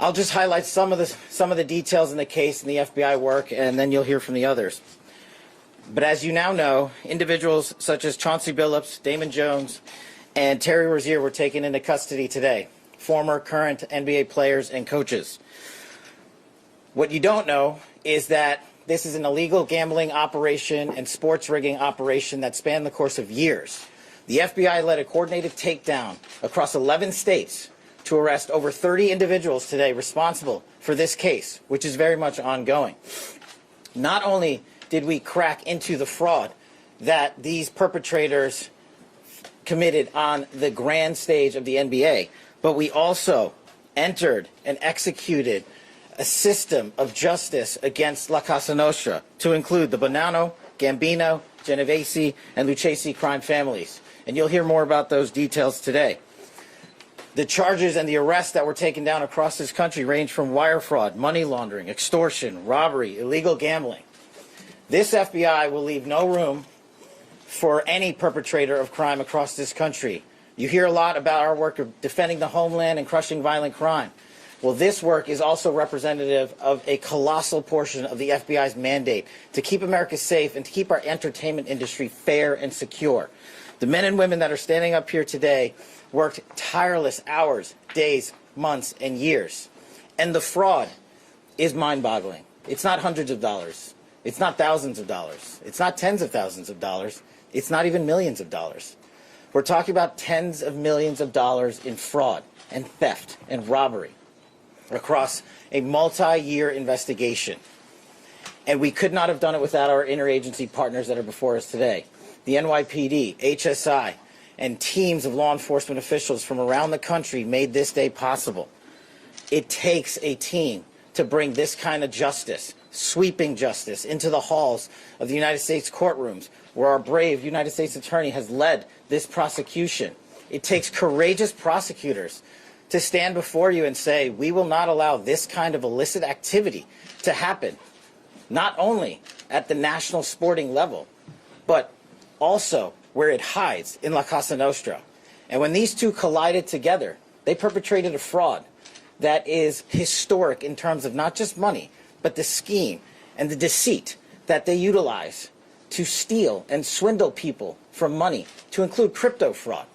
I'll just highlight some of the details in the case and the FBI work, and then you'll hear from the others. But as you now know, individuals such as Chauncey Billups, Damon Jones, and Terry Rozier were taken into custody today, former, current NBA players and coaches. What you don't know is that this is an illegal gambling operation and sports rigging operation that spanned the course of years. The FBI led a coordinated takedown across 11 states to arrest over 30 individuals today responsible for this case, which is very much ongoing. Not only did we crack into the fraud that these perpetrators committed on the grand stage of the NBA, but we also entered and executed a system of justice against La Cosa Nostra to include the Bonanno, Gambino, Genovese, and Lucchesi crime families. And you'll hear more about those details today. The charges and the arrests that were taken down across this country range from wire fraud, money laundering, extortion, robbery, illegal gambling. This FBI will leave no room for any perpetrator of crime across this country. You hear a lot about our work of defending the homeland and crushing violent crime. Well, this work is also representative of a colossal portion of the FBI's mandate to keep America safe and to keep our entertainment industry fair and secure. The men and women that are standing up here today worked tireless hours, days, months, and years. And the fraud is mind-boggling. It's not hundreds of dollars. It's not thousands of dollars. It's not tens of thousands of dollars. It's not even millions of dollars. We're talking about tens of millions of dollars in fraud and theft and robbery across a multi-year investigation. And we could not have done it without our interagency partners that are before us today. The NYPD, HSI, and teams of law enforcement officials from around the country made this day possible. It takes a team to bring this kind of justice, sweeping justice, into the halls of the United States courtrooms, where our brave United States Attorney has led this prosecution. It takes courageous prosecutors to stand before you and say, we will not allow this kind of illicit activity to happen, not only at the national sporting level, but also where it hides in La Cosa Nostra. And when these two collided together, they perpetrated a fraud that is historic in terms of not just money, but the scheme and the deceit that they utilize to steal and swindle people for money, to include crypto fraud.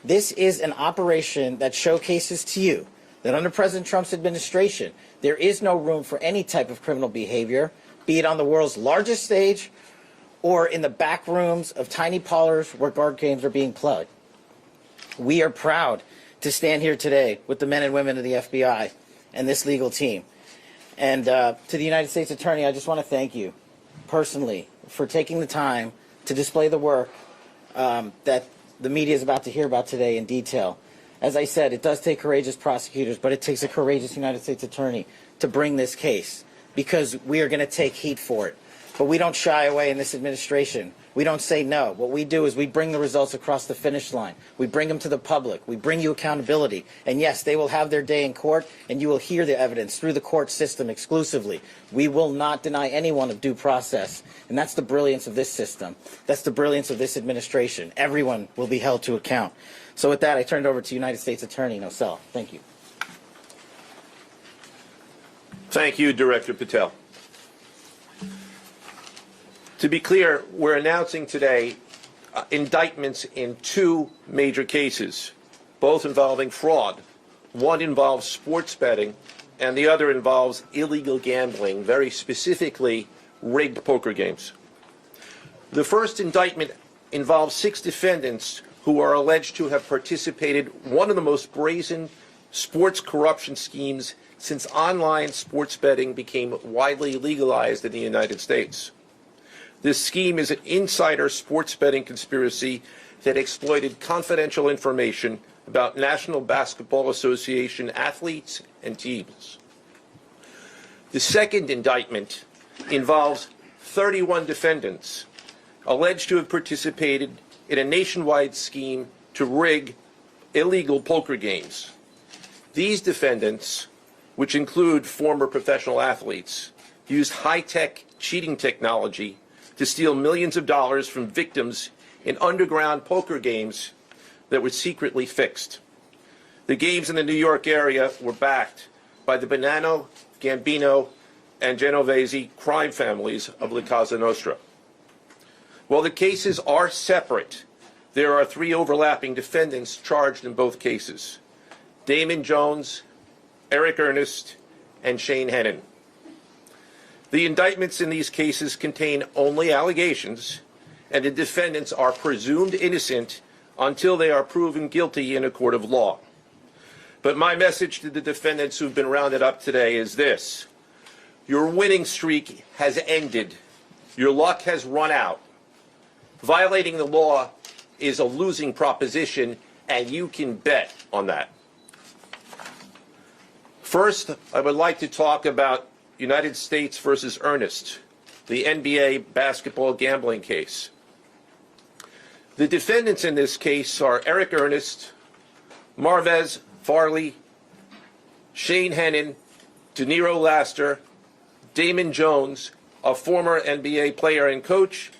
This is an operation that showcases to you that under President Trump's administration, there is no room for any type of criminal behavior, be it on the world's largest stage or in the back rooms of tiny parlors where guard games are being played. We are proud to stand here today with the men and women of the FBI and this legal team. And to the United States Attorney, I just want to thank you personally for taking the time to display the work that the media is about to hear about today in detail. As I said, it does take courageous prosecutors, but it takes a courageous United States Attorney to bring this case, because we are going to take heat for it. But we don't shy away in this administration. We don't say no. What we do is we bring the results across the finish line. We bring them to the public. We bring you accountability. And yes, they will have their day in court, and you will hear the evidence through the court system exclusively. We will not deny anyone of due process. And that's the brilliance of this system. That's the brilliance of this administration. Everyone will be held to account. So with that, I turn it over to United States Attorney Nosell. Thank you. Thank you, Director Patel. To be clear, we're announcing today indictments in two major cases, both involving fraud. One involves sports betting, and the other involves illegal gambling, very specifically rigged poker games. The first indictment involves 6 defendants who are alleged to have participated in one of the most brazen sports corruption schemes since online sports betting became widely legalized in the United States. This scheme is an insider sports betting conspiracy that exploited confidential information about National Basketball Association athletes and teams. The second indictment involves 31 defendants alleged to have participated in a nationwide scheme to rig illegal poker games. These defendants, which include former professional athletes, used high-tech cheating technology to steal millions of dollars from victims in underground poker games that were secretly fixed. The games in the New York area were backed by the Bonanno, Gambino, and Genovese crime families of La Cosa Nostra. While the cases are separate, there are 3 overlapping defendants charged in both cases: Damon Jones, Eric Ernest, and Shane Hennon. The indictments in these cases contain only allegations, and the defendants are presumed innocent until they are proven guilty in a court of law. But my message to the defendants who've been rounded up today is this: your winning streak has ended. Your luck has run out. Violating the law is a losing proposition, and you can bet on that. First, I would like to talk about United States versus Ernest, the NBA basketball gambling case. The defendants in this case are Eric Ernest, Marvez Farley, Shane Hennon, De Niro Laster, Damon Jones, a former NBA player and coach,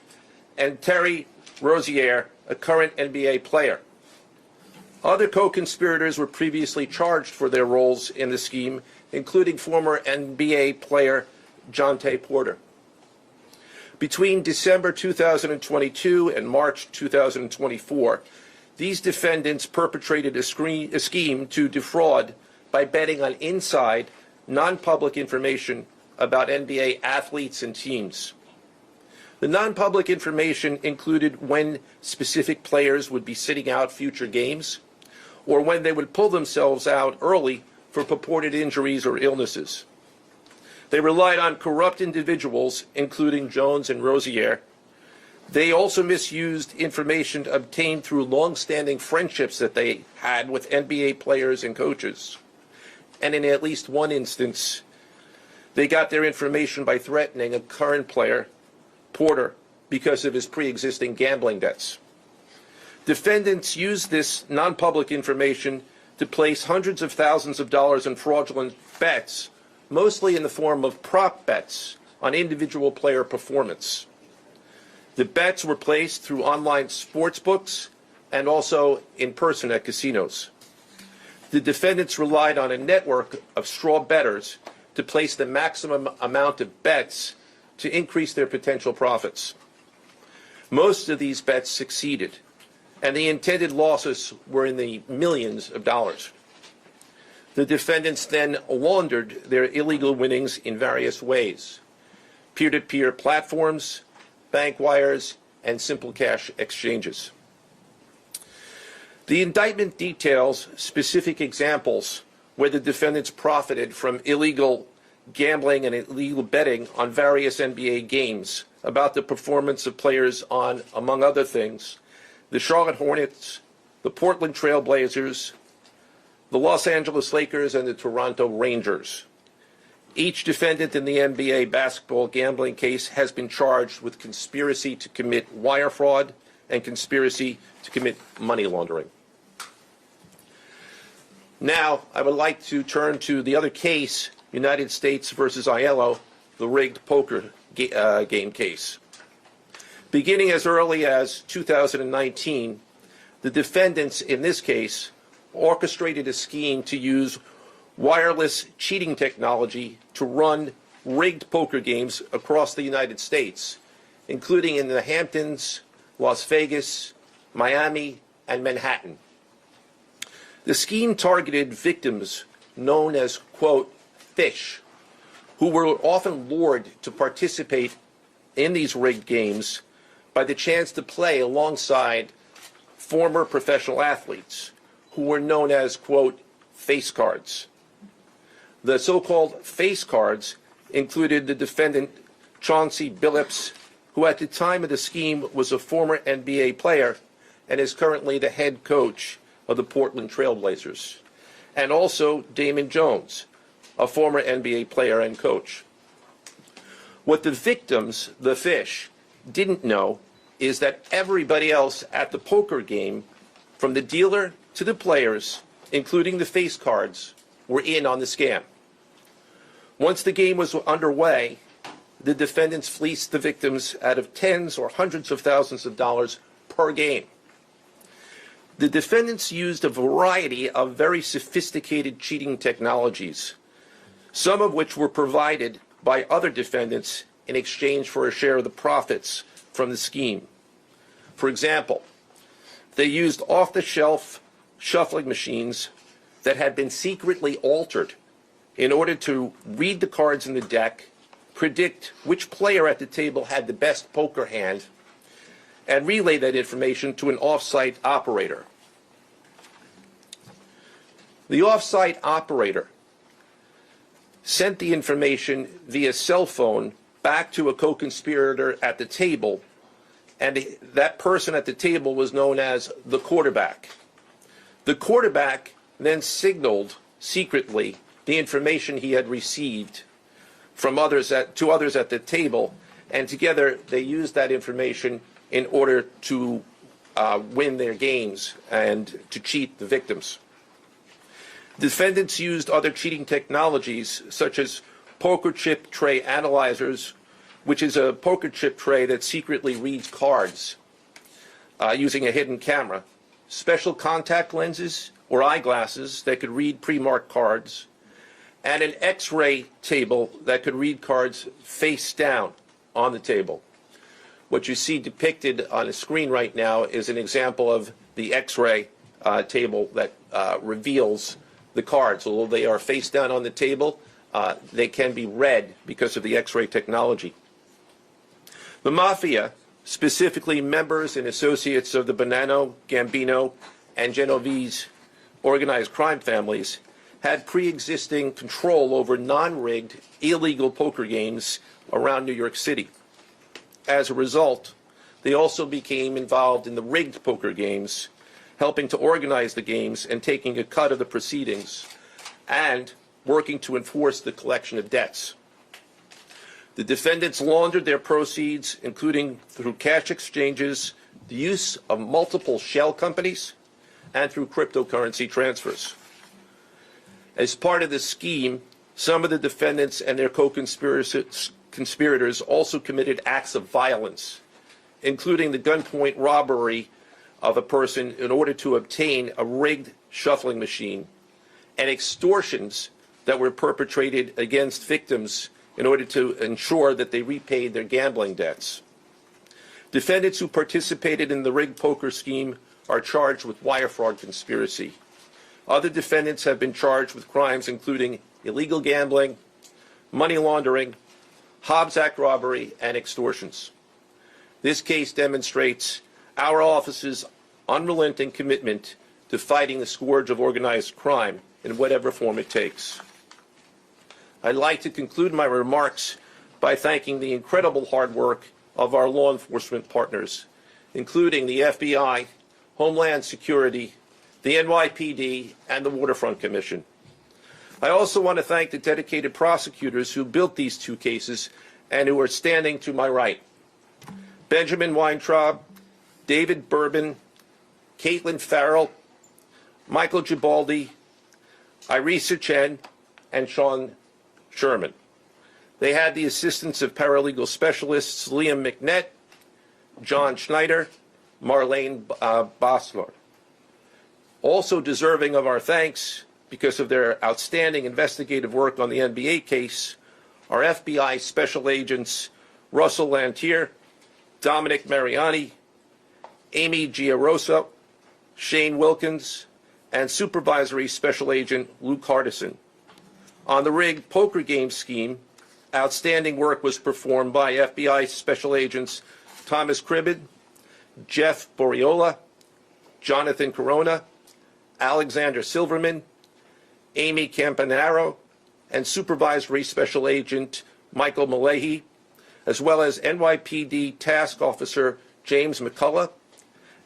and Terry Rozier, a current NBA player. Other co-conspirators were previously charged for their roles in the scheme, including former NBA player Jontay Porter. Between December 2022 and March 2024, these defendants perpetrated a scheme to defraud by betting on inside, non-public information about NBA athletes and teams. The non-public information included when specific players would be sitting out future games, or when they would pull themselves out early for purported injuries or illnesses. They relied on corrupt individuals, including Jones and Rozier. They also misused information obtained through long-standing friendships that they had with NBA players and coaches. And in at least one instance, they got their information by threatening a current player, Porter, because of his pre-existing gambling debts. Defendants used this non-public information to place hundreds of thousands of dollars in fraudulent bets, mostly in the form of prop bets on individual player performance. The bets were placed through online sports books and also in person at casinos. The defendants relied on a network of straw bettors to place the maximum amount of bets to increase their potential profits. Most of these bets succeeded, and the intended losses were in the millions of dollars. The defendants then laundered their illegal winnings in various ways: peer-to-peer platforms, bank wires, and simple cash exchanges. The indictment details specific examples where the defendants profited from illegal gambling and illegal betting on various NBA games about the performance of players on, among other things, the Charlotte Hornets, the Portland Trail Blazers, the Los Angeles Lakers, and the Toronto Rangers. Each defendant in the NBA basketball gambling case has been charged with conspiracy to commit wire fraud and conspiracy to commit money laundering. Now, I would like to turn to the other case, United States versus Aiello, the rigged poker game case. Beginning as early as 2019, the defendants in this case orchestrated a scheme to use wireless cheating technology to run rigged poker games across the United States, including in the Hamptons, Las Vegas, Miami, and Manhattan. The scheme targeted victims known as, quote, fish, who were often lured to participate in these rigged games by the chance to play alongside former professional athletes who were known as, quote, face cards. The so-called face cards included the defendant Chauncey Billups, who at the time of the scheme was a former NBA player and is currently the head coach of the Portland Trail Blazers, and also Damon Jones, a former NBA player and coach. What the victims, the fish, didn't know is that everybody else at the poker game, from the dealer to the players, including the face cards, were in on the scam. Once the game was underway, the defendants fleeced the victims out of tens or hundreds of thousands of dollars per game. The defendants used a variety of very sophisticated cheating technologies, some of which were provided by other defendants in exchange for a share of the profits from the scheme. For example, they used off-the-shelf shuffling machines that had been secretly altered in order to read the cards in the deck, predict which player at the table had the best poker hand, and relay that information to an off-site operator. The off-site operator sent the information via cell phone back to a co-conspirator at the table, and that person at the table was known as the quarterback. The quarterback then signaled secretly the information he had received from to others at the table, and together they used that information in order to win their games and to cheat the victims. Defendants used other cheating technologies such as poker chip tray analyzers, which is a poker chip tray that secretly reads cards using a hidden camera, special contact lenses or eyeglasses that could read pre-marked cards, and an X-ray table that could read cards face down on the table. What you see depicted on the screen right now is an example of the X-ray table that reveals the cards. Although they are face down on the table, they can be read because of the X-ray technology. The Mafia, specifically members and associates of the Bonanno, Gambino, and Genovese organized crime families, had pre-existing control over non-rigged, illegal poker games around New York City. As a result, they also became involved in the rigged poker games, helping to organize the games and taking a cut of the proceedings, and working to enforce the collection of debts. The defendants laundered their proceeds, including through cash exchanges, the use of multiple shell companies, and through cryptocurrency transfers. As part of the scheme, some of the defendants and their co-conspirators also committed acts of violence, including the gunpoint robbery of a person in order to obtain a rigged shuffling machine, and extortions that were perpetrated against victims in order to ensure that they repaid their gambling debts. Defendants who participated in the rigged poker scheme are charged with wire fraud conspiracy. Other defendants have been charged with crimes including illegal gambling, money laundering, Hobbs Act robbery, and extortions. This case demonstrates our office's unrelenting commitment to fighting the scourge of organized crime in whatever form it takes. I'd like to conclude my remarks by thanking the incredible hard work of our law enforcement partners, including the FBI, Homeland Security, the NYPD, and the Waterfront Commission. I also want to thank the dedicated prosecutors who built these two cases and who are standing to my right. Benjamin Weintraub, David Bourbon, Caitlin Farrell, Michael Gibaldi, Irisa Chen, and Sean Sherman. They had the assistance of paralegal specialists Liam McNett, John Schneider, Marlene Bosler. Also deserving of our thanks because of their outstanding investigative work on the NBA case are FBI Special Agents Russell Lantier, Dominic Mariani, Amy Giarosa, Shane Wilkins, and Supervisory Special Agent Luke Hardison. On the rigged poker game scheme, outstanding work was performed by FBI Special Agents Thomas Cribbin, Jeff Boriola, Jonathan Corona, Alexander Silverman, Amy Campanaro, and Supervisory Special Agent Michael Malahy, as well as NYPD Task Officer James McCullough,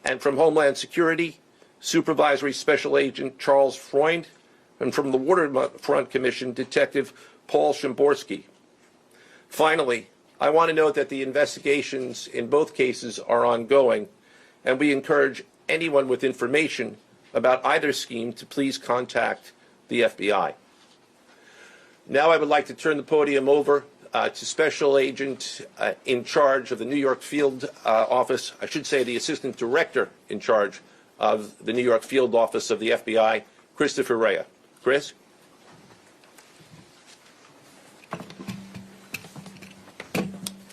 and from Homeland Security, Supervisory Special Agent Charles Freund, and from the Waterfront Commission, Detective Paul Shimborski. Finally, I want to note that the investigations in both cases are ongoing, and we encourage anyone with information about either scheme to please contact the FBI. Now I would like to turn the podium over to Special Agent in charge of the New York Field Office, I should say the Assistant Director in charge of the New York Field Office of the FBI, Christopher Rea. Chris?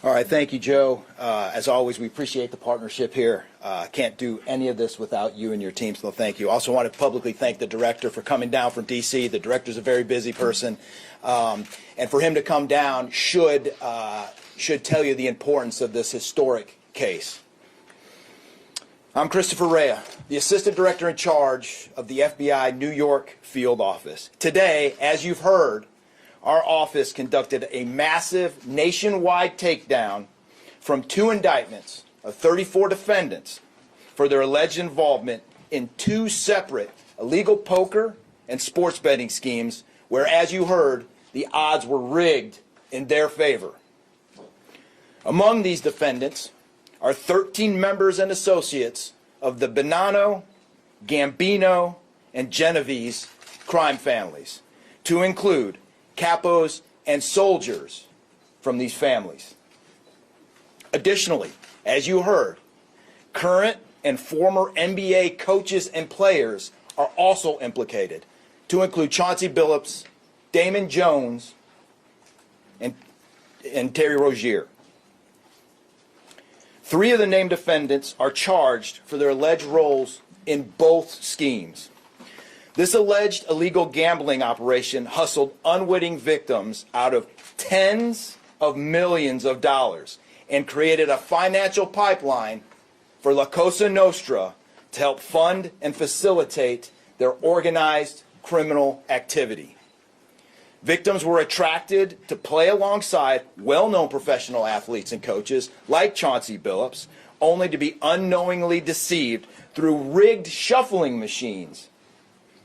All right, thank you, Joe. As always, we appreciate the partnership here. Can't do any of this without you and your team, so thank you. Also want to publicly thank the director for coming down from D.C. The director's a very busy person, and for him to come down should tell you the importance of this historic case. I'm Christopher Rea, the Assistant Director in charge of the FBI New York Field Office. Today, as you've heard, our office conducted a massive nationwide takedown from 2 indictments of 34 defendants for their alleged involvement in 2 separate illegal poker and sports betting schemes where, as you heard, the odds were rigged in their favor. Among these defendants are 13 members and associates of the Bonanno, Gambino, and Genovese crime families, to include capos and soldiers from these families. Additionally, as you heard, current and former NBA coaches and players are also implicated, to include Chauncey Billups, Damon Jones, and Terry Rozier. 3 of the named defendants are charged for their alleged roles in both schemes. This alleged illegal gambling operation hustled unwitting victims out of tens of millions of dollars and created a financial pipeline for La Cosa Nostra to help fund and facilitate their organized criminal activity. Victims were attracted to play alongside well-known professional athletes and coaches like Chauncey Billups, only to be unknowingly deceived through rigged shuffling machines,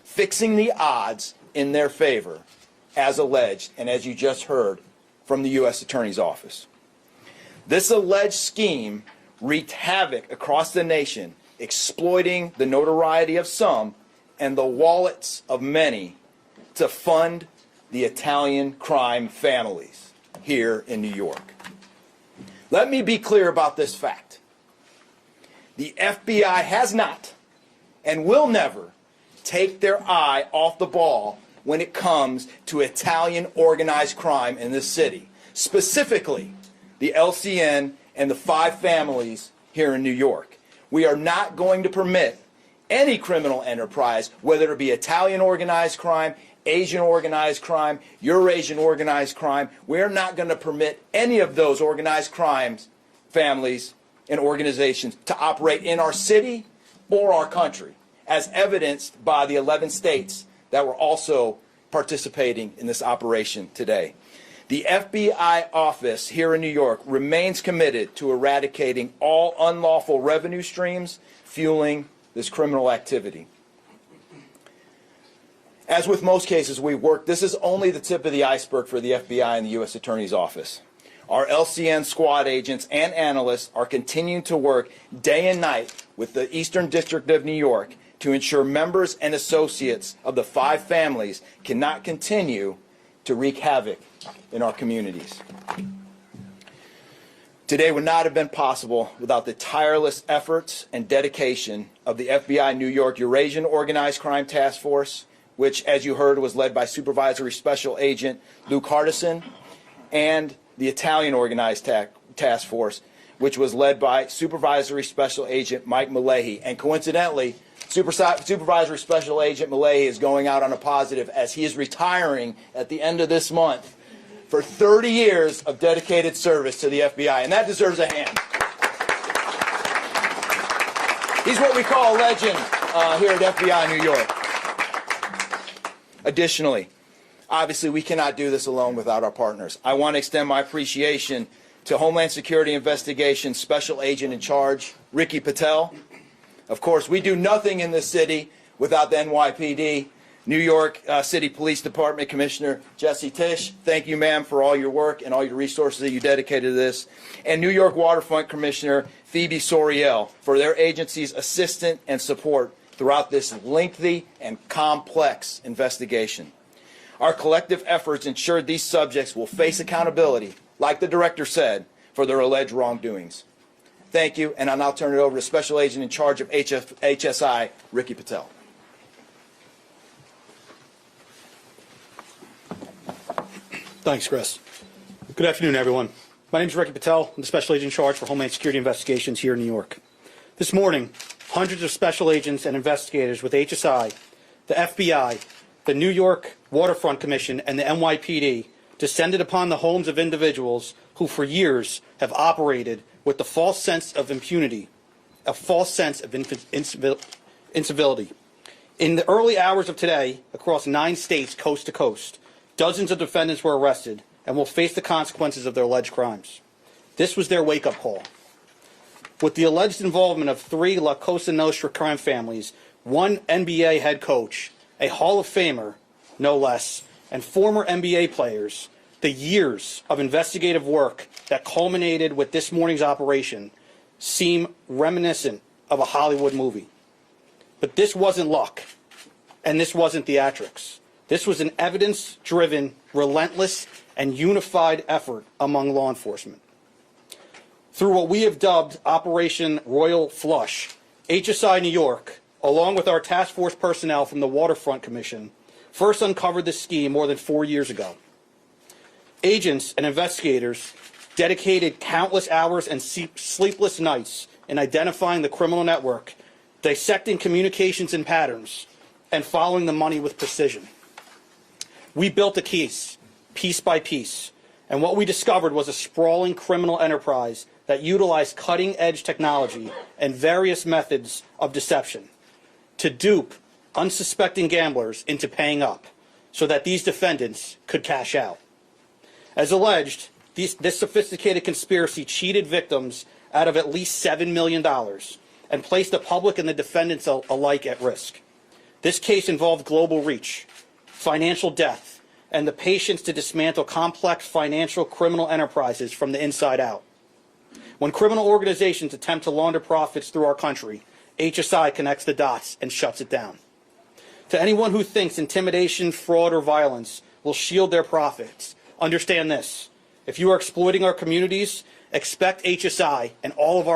fixing the odds in their favor, as alleged and as you just heard from the U.S. Attorney's Office. This alleged scheme wreaked havoc across the nation, exploiting the notoriety of some and the wallets of many to fund the Italian crime families here in New York. Let me be clear about this fact. The FBI has not and will never take their eye off the ball when it comes to Italian organized crime in this city, specifically the LCN and the 5 families here in New York. We are not going to permit any criminal enterprise, whether it be Italian organized crime, Asian organized crime, Eurasian organized crime. We're not going to permit any of those organized crimes, families, and organizations to operate in our city or our country, as evidenced by the 11 states that were also participating in this operation today. The FBI office here in New York remains committed to eradicating all unlawful revenue streams fueling this criminal activity. As with most cases we've worked, this is only the tip of the iceberg for the FBI and the U.S. Attorney's Office. Our LCN squad agents and analysts are continuing to work day and night with the Eastern District of New York to ensure members and associates of the 5 families cannot continue to wreak havoc in our communities. Today would not have been possible without the tireless efforts and dedication of the FBI New York Eurasian Organized Crime Task Force, which, as you heard, was led by Supervisory Special Agent Luke Hardison, and the Italian Organized Task Force, which was led by Supervisory Special Agent Mike Malahi. And coincidentally, Supervisory Special Agent Malahi is going out on a positive as he is retiring at the end of this month for 30 years of dedicated service to the FBI, and that deserves a hand. He's what we call a legend here at FBI New York. Additionally, obviously we cannot do this alone without our partners. I want to extend my appreciation to Homeland Security Investigations Special Agent in Charge, Ricky Patel. Of course, we do nothing in this city without the NYPD. New York City Police Department Commissioner Jesse Tisch, thank you, ma'am, for all your work and all your resources that you dedicated to this. And New York Waterfront Commissioner Phoebe Soriel for their agency's assistance and support throughout this lengthy and complex investigation. Our collective efforts ensured these subjects will face accountability, like the director said, for their alleged wrongdoings. Thank you, and I'll now turn it over to Special Agent in charge of HSI, Ricky Patel. Thanks, Chris. Good afternoon, everyone. My name is Kash Patel. I'm the Special Agent in charge for Homeland Security Investigations here in New York. This morning, hundreds of special agents and investigators with HSI, the FBI, the New York Waterfront Commission, and the NYPD descended upon the homes of individuals who for years have operated with the false sense of impunity, a false sense of incivility. In the early hours of today, across 9 states coast to coast, dozens of defendants were arrested and will face the consequences of their alleged crimes. This was their wake-up call. With the alleged involvement of 3 La Cosa Nostra crime families, 1 NBA head coach, a Hall of Famer, no less, and former NBA players, the years of investigative work that culminated with this morning's operation seem reminiscent of a Hollywood movie. But this wasn't luck, and this wasn't theatrics. This was an evidence-driven, relentless, and unified effort among law enforcement. Through what we have dubbed Operation Royal Flush, HSI New York, along with our task force personnel from the Waterfront Commission, first uncovered this scheme more than 4 years ago. Agents and investigators dedicated countless hours and sleepless nights in identifying the criminal network, dissecting communications and patterns, and following the money with precision. We built a case, piece by piece, and what we discovered was a sprawling criminal enterprise that utilized cutting-edge technology and various methods of deception to dupe unsuspecting gamblers into paying up so that these defendants could cash out. As alleged, this sophisticated conspiracy cheated victims out of at least $7 million and placed the public and the defendants alike at risk. This case involved global reach, financial depth, and the patience to dismantle complex financial criminal enterprises from the inside out. When criminal organizations attempt to launder profits through our country, HSI connects the dots and shuts it down. To anyone who thinks intimidation, fraud, or violence will shield their profits, understand this. If you are exploiting our communities, expect HSI and all of our